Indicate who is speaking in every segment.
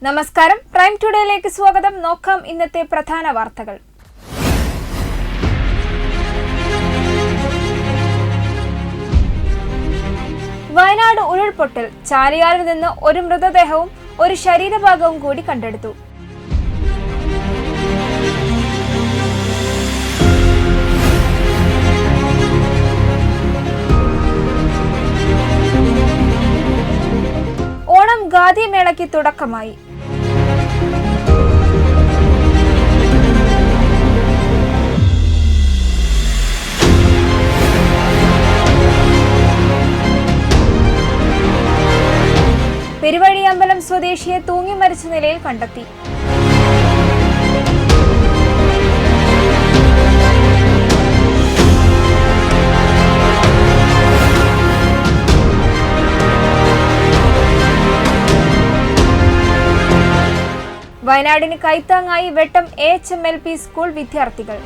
Speaker 1: നമസ്കാരം, പ്രൈം ടുഡേയിലേക്ക് സ്വാഗതം. നോക്കാം ഇന്നത്തെ പ്രധാന വാർത്തകൾ. വയനാട് ഉരുൾപൊട്ടൽ, ചാലിയാറിൽ നിന്ന് ഒരു മൃതദേഹവും ഒരു ശരീരഭാഗവും കൂടി കണ്ടെടുത്തു. ഓണം ഖാദി മേളയ്ക്ക് തുടക്കമായി. പെരുവഴിയമ്പലം സ്വദേശിയെ തൂങ്ങി മരിച്ച നിലയിൽ കണ്ടെത്തി. വയനാടിന് കൈത്താങ്ങായി വെട്ടം AHMLP സ്കൂൾ വിദ്യാർത്ഥികൾ.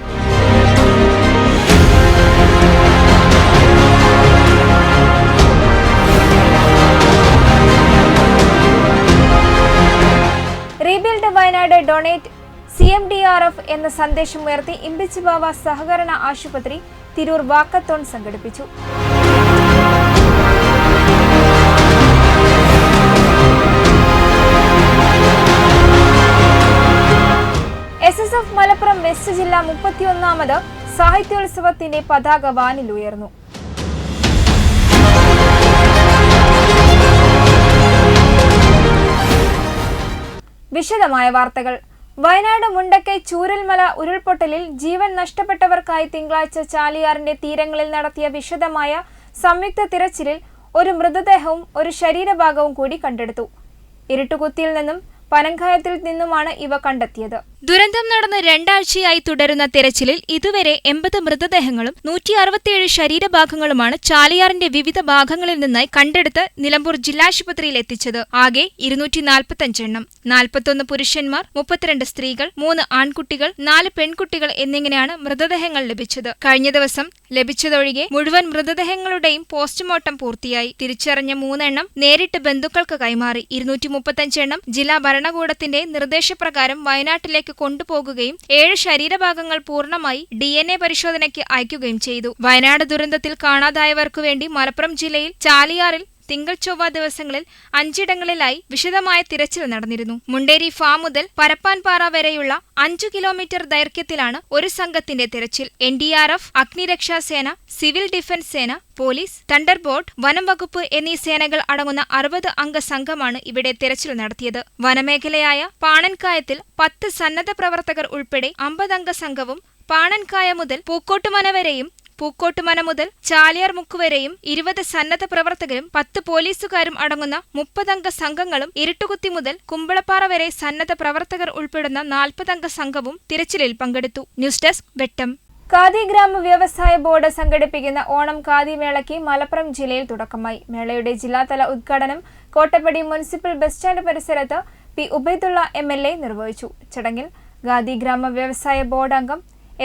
Speaker 1: റീബിൽഡ് വയനാട് ഡൊണേറ്റ് CMDRF എന്ന സന്ദേശമുയർത്തി ഇമ്പിച്ച് ബാവ സഹകരണ ആശുപത്രി തിരൂർ വാക്കത്തോൺ സംഘടിപ്പിച്ചു. SSF മലപ്പുറം വെസ്റ്റ് ജില്ല 31ാമത് സാഹിത്യോത്സവത്തിന്റെ പതാക വാനിലുയർന്നു. വിശദമായ വാർത്തകൾ. വയനാട് മുണ്ടക്കൈ ചൂരൽമല ഉരുൾപൊട്ടലിൽ ജീവൻ നഷ്ടപ്പെട്ടവർക്കായി തിങ്കളാഴ്ച ചാലിയാറിന്റെ തീരങ്ങളിൽ നടത്തിയ വിശദമായ സംയുക്ത തിരച്ചിലിൽ ഒരു മൃതദേഹവും ഒരു ശരീരഭാഗവും കൂടി കണ്ടെടുത്തു. ഇരുട്ടുകുത്തിയിൽ നിന്നും പനങ്കായത്തിൽ നിന്നുമാണ് ഇവ കണ്ടെത്തിയത്.
Speaker 2: ദുരന്തം നടന്ന് 2 ആഴ്ചയായി തുടരുന്ന തെരച്ചിലിൽ ഇതുവരെ 80 മൃതദേഹങ്ങളും 167 ശരീരഭാഗങ്ങളുമാണ് ചാലിയാറിന്റെ വിവിധ ഭാഗങ്ങളിൽ നിന്നായി കണ്ടെടുത്ത് നിലമ്പൂർ ജില്ലാശുപത്രിയിൽ എത്തിച്ചത്. ആകെ 245 എണ്ണം. 41 പുരുഷന്മാർ, 32 സ്ത്രീകൾ, 3 ആൺകുട്ടികൾ, 4 പെൺകുട്ടികൾ എന്നിങ്ങനെയാണ് മൃതദേഹങ്ങൾ ലഭിച്ചത്. കഴിഞ്ഞ ദിവസം ലഭിച്ചതൊഴികെ മുഴുവൻ മൃതദേഹങ്ങളുടെയും പോസ്റ്റ്മോർട്ടം പൂർത്തിയായി. തിരിച്ചറിഞ്ഞ 3 എണ്ണം നേരിട്ട് ബന്ധുക്കൾക്ക് കൈമാറി. 235 എണ്ണം ജില്ലാ ഭരണകൂടത്തിന്റെ നിർദ്ദേശപ്രകാരം വയനാട്ടിലേക്ക് കൊണ്ടുപോകുകയും 7 ശരീരഭാഗങ്ങൾ പൂർണ്ണമായി DNA പരിശോധനയ്ക്ക് അയക്കുകയും ചെയ്തു. വയനാട് ദുരന്തത്തിൽ കാണാതായവർക്കു വേണ്ടി മലപ്പുറം ജില്ലയിൽ ചാലിയാറിൽ തിങ്കൾ ചൊവ്വ ദിവസങ്ങളിൽ 5 ഇടങ്ങളിലായി വിശദമായ തിരച്ചിൽ നടന്നിരുന്നു. മുണ്ടേരി ഫാം മുതൽ പരപ്പാൻപാറ വരെയുള്ള 5 കിലോമീറ്റർ ദൈർഘ്യത്തിലാണ് ഒരു സംഘത്തിന്റെ തിരച്ചിൽ. NDRF, അഗ്നിരക്ഷാസേന, സിവിൽ ഡിഫൻസ് സേന, പോലീസ്, തണ്ടർബോൾട്ട്, വനം വകുപ്പ് എന്നീ സേനകൾ അടങ്ങുന്ന 60 അംഗ സംഘമാണ് ഇവിടെ തിരച്ചിൽ നടത്തിയത്. വനമേഖലയായ പാണൻകായത്തിൽ 10 സന്നദ്ധ പ്രവർത്തകർ ഉൾപ്പെടെ 50 അംഗ സംഘവും പാണൻകായ മുതൽ പൂക്കോട്ടുമന വരെയും പൂക്കോട്ടുമന മുതൽ ചാലിയാർ മുക്ക് വരെയും 20 സന്നദ്ധ പ്രവർത്തകരും 10 പോലീസുകാരും അടങ്ങുന്ന 30 അംഗ സംഘങ്ങളും ഇരുട്ടുകുത്തി മുതൽ കുമ്പളപ്പാറ വരെ സന്നദ്ധ പ്രവർത്തകർ ഉൾപ്പെടുന്ന 40 അംഗ സംഘവും തിരച്ചിലിൽ പങ്കെടുത്തു. ന്യൂസ് ഡെസ്ക് വെട്ടം.
Speaker 1: ഖാദി ഗ്രാമ വ്യവസായ ബോർഡ് സംഘടിപ്പിക്കുന്ന ഓണം ഖാദി മേളയ്ക്ക് മലപ്പുറം ജില്ലയിൽ തുടക്കമായി. മേളയുടെ ജില്ലാതല ഉദ്ഘാടനം കോട്ടപ്പടി മുനിസിപ്പൽ ബസ് സ്റ്റാൻഡ് പരിസരത്ത് P. ഉബൈദുള്ള MLA നിർവഹിച്ചു. ചടങ്ങിൽ ഖാദി ഗ്രാമ വ്യവസായ ബോർഡ് അംഗം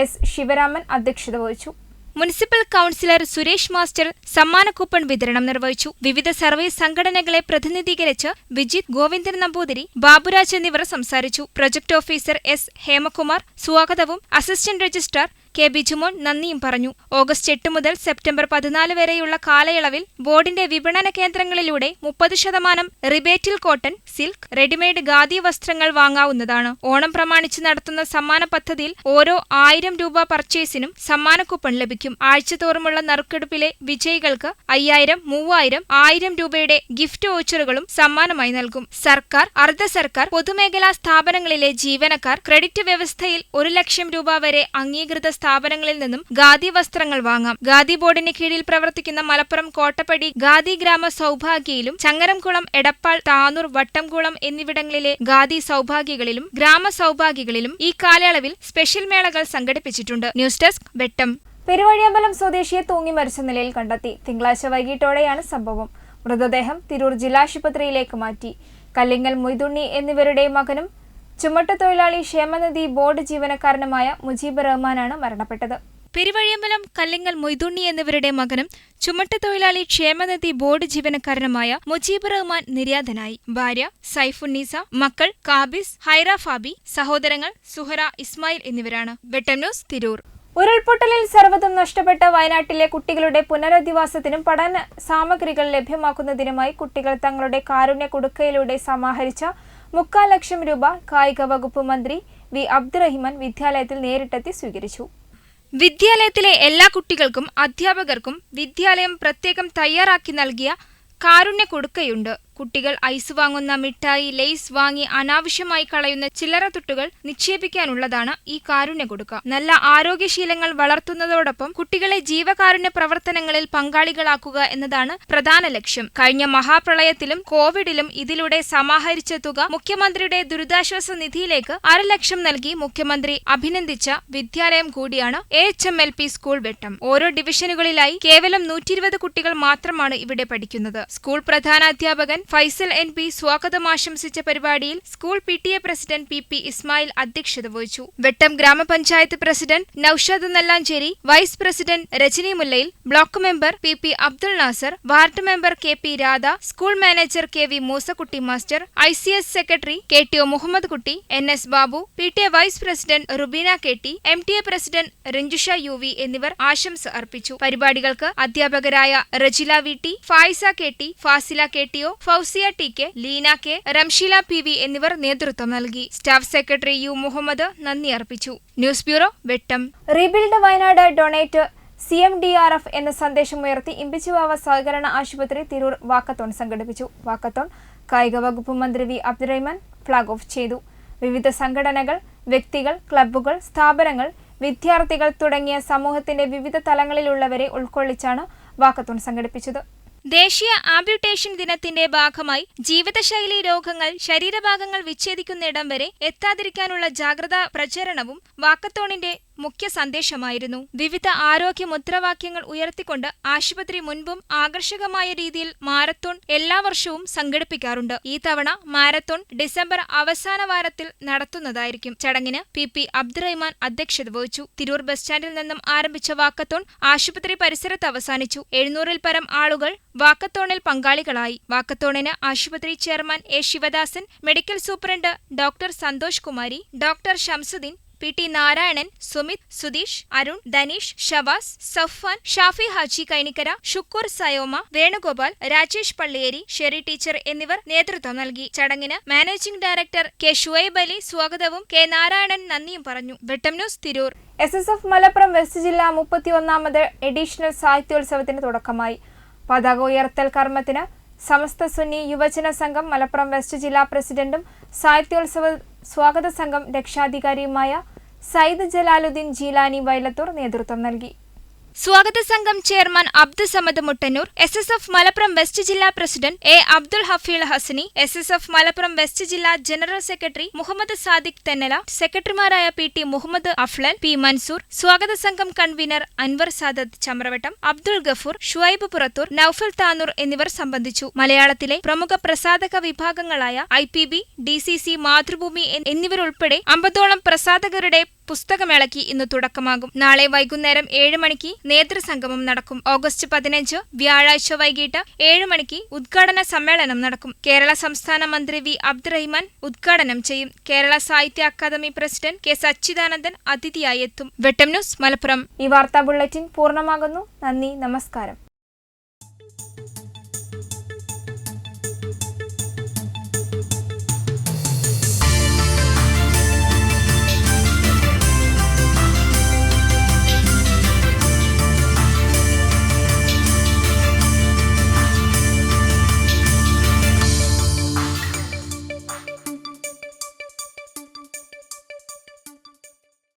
Speaker 1: S. ശിവരാമൻ അധ്യക്ഷത വഹിച്ചു.
Speaker 2: മുനിസിപ്പൽ കൌൺസിലർ സുരേഷ് മാസ്റ്റർ സമ്മാന കൂപ്പൺ വിതരണം നിർവഹിച്ചു. വിവിധ സർവീസ് സംഘടനകളെ പ്രതിനിധീകരിച്ച് വിജിത്, ഗോവിന്ദൻ നമ്പൂതിരി, ബാബുരാജ് എന്നിവർ സംസാരിച്ചു. Project officer S. ഹേമകുമാർ സ്വാഗതവും അസിസ്റ്റന്റ് രജിസ്ട്രാർ K. ബിജുമോൻ നന്ദിയും പറഞ്ഞു. ഓഗസ്റ്റ് 8 മുതൽ സെപ്റ്റംബർ 14 വരെയുള്ള കാലയളവിൽ ബോർഡിന്റെ വിപണന കേന്ദ്രങ്ങളിലൂടെ 30% റിബേറ്റിൽ കോട്ടൺ, സിൽക്ക്, റെഡിമെയ്ഡ് ഖാദി വസ്ത്രങ്ങൾ വാങ്ങാവുന്നതാണ്. ഓണം പ്രമാണിച്ച് നടത്തുന്ന സമ്മാന പദ്ധതിയിൽ ഓരോ 1000 രൂപ പർച്ചേസിനും സമ്മാന കൂപ്പൺ ലഭിക്കും. ആഴ്ചതോറുമുള്ള നറുക്കെടുപ്പിലെ വിജയികൾക്ക് 5000, 3000, 1000 രൂപയുടെ ഗിഫ്റ്റ് വൗച്ചറുകളും സമ്മാനമായി നൽകും. സർക്കാർ, അർദ്ധ സർക്കാർ, പൊതുമേഖലാ സ്ഥാപനങ്ങളിലെ ജീവനക്കാർ, ക്രെഡിറ്റ് വ്യവസ്ഥയിൽ 1 ലക്ഷം രൂപ വരെ അംഗീകൃത സ്ഥാപനങ്ങളിൽ നിന്നും ഖാദി വസ്ത്രങ്ങൾ വാങ്ങാം. ഖാദി ബോർഡിന് കീഴിൽ പ്രവർത്തിക്കുന്ന മലപ്പുറം കോട്ടപ്പടി ഖാദി ഗ്രാമ സൗഭാഗ്യയിലും ചങ്ങരംകുളം, എടപ്പാൾ, താനൂർ, വട്ടംകുളം എന്നിവിടങ്ങളിലെ ഖാദി സൗഭാഗ്യകളിലും ഗ്രാമ സൗഭാഗ്യകളിലും ഈ കാലയളവിൽ സ്പെഷ്യൽ മേളകൾ സംഘടിപ്പിച്ചിട്ടുണ്ട്. ന്യൂസ് ഡെസ്ക് വെട്ടം.
Speaker 1: പെരുവഴിയമ്പലം സ്വദേശിയെ തൂങ്ങി മരിച്ച നിലയിൽ കണ്ടെത്തി. തിങ്കളാഴ്ച വൈകിട്ടോടെയാണ് സംഭവം. മൃതദേഹം തിരൂർ ജില്ലാശുപത്രിയിലേക്ക് മാറ്റി. കല്ലിങ്ങൽ മൊയ്തുണ്ണി എന്നിവരുടെ മകനും ചുമട്ടുതൊഴിലാളി ക്ഷേമനിധി ബോർഡ് ജീവനക്കാരനുമായ മുജീബ് റഹ്മാനാണ് മരണപ്പെട്ടത്.
Speaker 2: പെരുവഴിയമ്പലം കല്ലിങ്ങൽ മൊയ്തുണ്ണി എന്നിവരുടെ മകനും ചുമട്ടുതൊഴിലാളി ക്ഷേമനിധി ബോർഡ് ജീവനക്കാരനുമായ മുജീബ് റഹ്മാൻ നിര്യാതനായി. ഭാര്യ സൈഫുന്നീസ, മക്കൾ കാബിസ്, ഹൈറ ഫാബി, സഹോദരങ്ങൾ സുഹറ, ഇസ്മായിൽ എന്നിവരാണ്. വെട്ടം ന്യൂസ്, തിരൂർ.
Speaker 1: ഉരുൾപൊട്ടലിൽ സർവ്വതും നഷ്ടപ്പെട്ട വയനാട്ടിലെ കുട്ടികളുടെ പുനരധിവാസത്തിനും പഠന സാമഗ്രികൾ ലഭ്യമാക്കുന്നതിനുമായി കുട്ടികൾ തങ്ങളുടെ കാരുണ്യ കുടുക്കയിലൂടെ സമാഹരിച്ച 3,4 ലക്ഷം രൂപ കായിക വകുപ്പ് മന്ത്രി വി അബ്ദുറഹിമാൻ വിദ്യാലയത്തിൽ നേരിട്ടെത്തി സ്വീകരിച്ചു.
Speaker 2: വിദ്യാലയത്തിലെ എല്ലാ കുട്ടികൾക്കും അധ്യാപകർക്കും വിദ്യാലയം പ്രത്യേകം തയ്യാറാക്കി നൽകിയ കാരുണ്യ കുടുക്കയുണ്ട്. കുട്ടികൾ ഐസ് വാങ്ങുന്ന മിഠായി, ലേസ് വാങ്ങി അനാവശ്യമായി കളയുന്ന ചില്ലറ തുട്ടുകൾ നിക്ഷേപിക്കാനുള്ളതാണ് ഈ കാരുണ്യ കുടുക്ക. നല്ല ആരോഗ്യശീലങ്ങൾ വളർത്തുന്നതോടൊപ്പം കുട്ടികളെ ജീവകാരുണ്യ പ്രവർത്തനങ്ങളിൽ പങ്കാളികളാക്കുക എന്നതാണ് പ്രധാന ലക്ഷ്യം. കഴിഞ്ഞ മഹാപ്രളയത്തിലും കോവിഡിലും ഇതിലൂടെ സമാഹരിച്ച തുക മുഖ്യമന്ത്രിയുടെ ദുരിതാശ്വാസ നിധിയിലേക്ക് 1/2 ലക്ഷം നൽകി മുഖ്യമന്ത്രി അഭിനന്ദിച്ച വിദ്യാലയം കൂടിയാണ് AHMLP സ്കൂൾ വെട്ടം. ഓരോ ഡിവിഷനുകളിലായി കേവലം 120 കുട്ടികൾ മാത്രമാണ് ഇവിടെ പഠിക്കുന്നത്. സ്കൂൾ പ്രധാനാധ്യാപകൻ ഫൈസൽ NP സ്വാഗതം ആശംസിച്ച പരിപാടിയിൽ school PTA president PP Ismail അധ്യക്ഷത വഹിച്ചു. വെട്ടം ഗ്രാമപഞ്ചായത്ത് president Noushad Nallancheri, vice president Rajani Mullayil, block member PP Abdul Nasser, ward member KP Radha, school manager KV Moosakutty master, ICS secretary KTO Muhammad Kutty, NS Babu, PTA vice president Rubeena KT, MTA president Ranjusha UV എന്നിവർ ആശംസ അർപ്പിച്ചു. പരിപാടികൾക്ക് അധ്യാപകരായ Rajila VT, Fayisa KT, Fasila KTO, Fousiya TK, Leena K, റംഷീല PV എന്നിവർ നേതൃത്വം നൽകി. സ്റ്റാഫ് സെക്രട്ടറി U മുഹമ്മദ് നന്ദി അർപ്പിച്ചു. ന്യൂസ് ബ്യൂറോ, വെട്ടം.
Speaker 1: റീബിൽഡ് വയനാട് ഡൊണേറ്റ് CMDRF എന്ന സന്ദേശമുയർത്തി ഇമ്പിച്ചുവാവ സഹകരണ ആശുപത്രി തിരൂർ വാക്കത്തോൺ സംഘടിപ്പിച്ചു. വാക്കത്തോൺ കായിക വകുപ്പ് മന്ത്രി വി അബ്ദുറഹിമാൻ ഫ്ളാഗ് ഓഫ് ചെയ്തു. വിവിധ സംഘടനകൾ, വ്യക്തികൾ, ക്ലബ്ബുകൾ, സ്ഥാപനങ്ങൾ, വിദ്യാർത്ഥികൾ തുടങ്ങിയ സമൂഹത്തിന്റെ വിവിധ തലങ്ങളിലുള്ളവരെ ഉൾക്കൊള്ളിച്ചാണ് വാക്കത്തോൺ സംഘടിപ്പിച്ചത്.
Speaker 2: ദേശീയ ആംപ്യൂട്ടേഷൻ ദിനത്തിന്റെ ഭാഗമായി ജീവിതശൈലി രോഗങ്ങൾ, ശരീരഭാഗങ്ങൾ വിച്ഛേദിക്കുന്നിടം വരെ എത്താതിരിക്കാനുള്ള ജാഗ്രതാ പ്രചരണവും വാക്കത്തോണിന്റെ മുഖ്യ സന്ദേശമായിരുന്നു. വിവിധ ആരോഗ്യ മുദ്രാവാക്യങ്ങൾ ഉയർത്തിക്കൊണ്ട് ആശുപത്രി മുൻപും ആകർഷകമായ രീതിയിൽ മാരത്തോൺ എല്ലാ വർഷവും സംഘടിപ്പിക്കാറുണ്ട്. ഈ തവണ മാരത്തോൺ ഡിസംബർ അവസാന വാരത്തിൽ നടത്തുന്നതായിരിക്കും. ചടങ്ങിന് PP അബ്ദുറഹിമാൻ അധ്യക്ഷത വഹിച്ചു. തിരൂർ ബസ് സ്റ്റാൻഡിൽ നിന്നും ആരംഭിച്ച വാക്കത്തോൺ ആശുപത്രി പരിസരത്ത് അവസാനിച്ചു. 700-ൽ പരം ആളുകൾ വാക്കത്തോണിൽ പങ്കാളികളായി. വാക്കത്തോണിന് ആശുപത്രി chairman A Sivadasan, medical superintendent doctor Santhosh Kumari, doctor Shamsuddin, PT Narayanan, Sumith, Sudheesh, Arun, Dhaneesh, Shavas, Safwan, Shafi Haji Kainikkara, Shukkoor Sayoma, Venugopal, Rajesh Palliyeri, Sherry teacher എന്നിവർ നേതൃത്വം നൽകി. ചടങ്ങിന് managing director K Shuaib Ali സ്വാഗതവും K നാരായണൻ നന്ദിയും പറഞ്ഞു. Vettom news, Tirur.
Speaker 1: SSF Malappuram west ജില്ലാ 31ാമത് എഡിഷണൽ സാഹിത്യോത്സവത്തിന് തുടക്കമായി. പതാക ഉയർത്തൽ കർമ്മത്തിന് സമസ്ത സുന്നി യുവജന സംഘം മലപ്പുറം വെസ്റ്റ് ജില്ലാ പ്രസിഡന്റും സാഹിത്യോത്സവ സ്വാഗത സംഘം രക്ഷാധികാരിയുമായ സയ്യിദ് ജലാലുദ്ദീൻ ജീലാനി വൈലത്തൂർ നേതൃത്വം നൽകി.
Speaker 2: സ്വാഗത സംഘം chairman Abdul Samad Muttannur, SSF Malappuram west ജില്ലാ president A Abdul Hafeel Hasani, SSF Malappuram west ജില്ലാ ജനറൽ സെക്രട്ടറി മുഹമ്മദ് സാദിഖ് തെന്നല, സെക്രട്ടറിമാരായ PT മുഹമ്മദ് അഫ്ലൽ, P മൻസൂർ, സ്വാഗത സംഘം കൺവീനർ അൻവർ സാദത്ത് ചമ്രവട്ടം, അബ്ദുൾ ഗഫൂർ, ഷുഐബ് പുറത്തൂർ, നൌഫൽ താനൂർ എന്നിവർ സംബന്ധിച്ചു. മലയാളത്തിലെ പ്രമുഖ പ്രസാധക വിഭാഗങ്ങളായ IPB, DCC, മാതൃഭൂമി എന്നിവരുൾപ്പെടെ 50ഓളം പ്രസാധകരുടെ പുസ്തകമേളയ്ക്ക് ഇന്ന് തുടക്കമാകും. നാളെ വൈകുന്നേരം 7 മണിക്ക് നേതൃസംഗമം നടക്കും. ഓഗസ്റ്റ് 15 വ്യാഴാഴ്ച വൈകിട്ട് 7 മണിക്ക് ഉദ്ഘാടന സമ്മേളനം നടക്കും. കേരള സംസ്ഥാന മന്ത്രി വി അബ്ദുറഹിമാൻ ഉദ്ഘാടനം ചെയ്യും. കേരള സാഹിത്യ അക്കാദമി പ്രസിഡന്റ് K സച്ചിദാനന്ദൻ അതിഥിയായി എത്തും. വെട്ടം ന്യൂസ്, മലപ്പുറം.
Speaker 1: ഈ വാർത്താ ബുള്ളറ്റിൻ പൂർണ്ണമാകുന്നു. നന്ദി, നമസ്കാരം.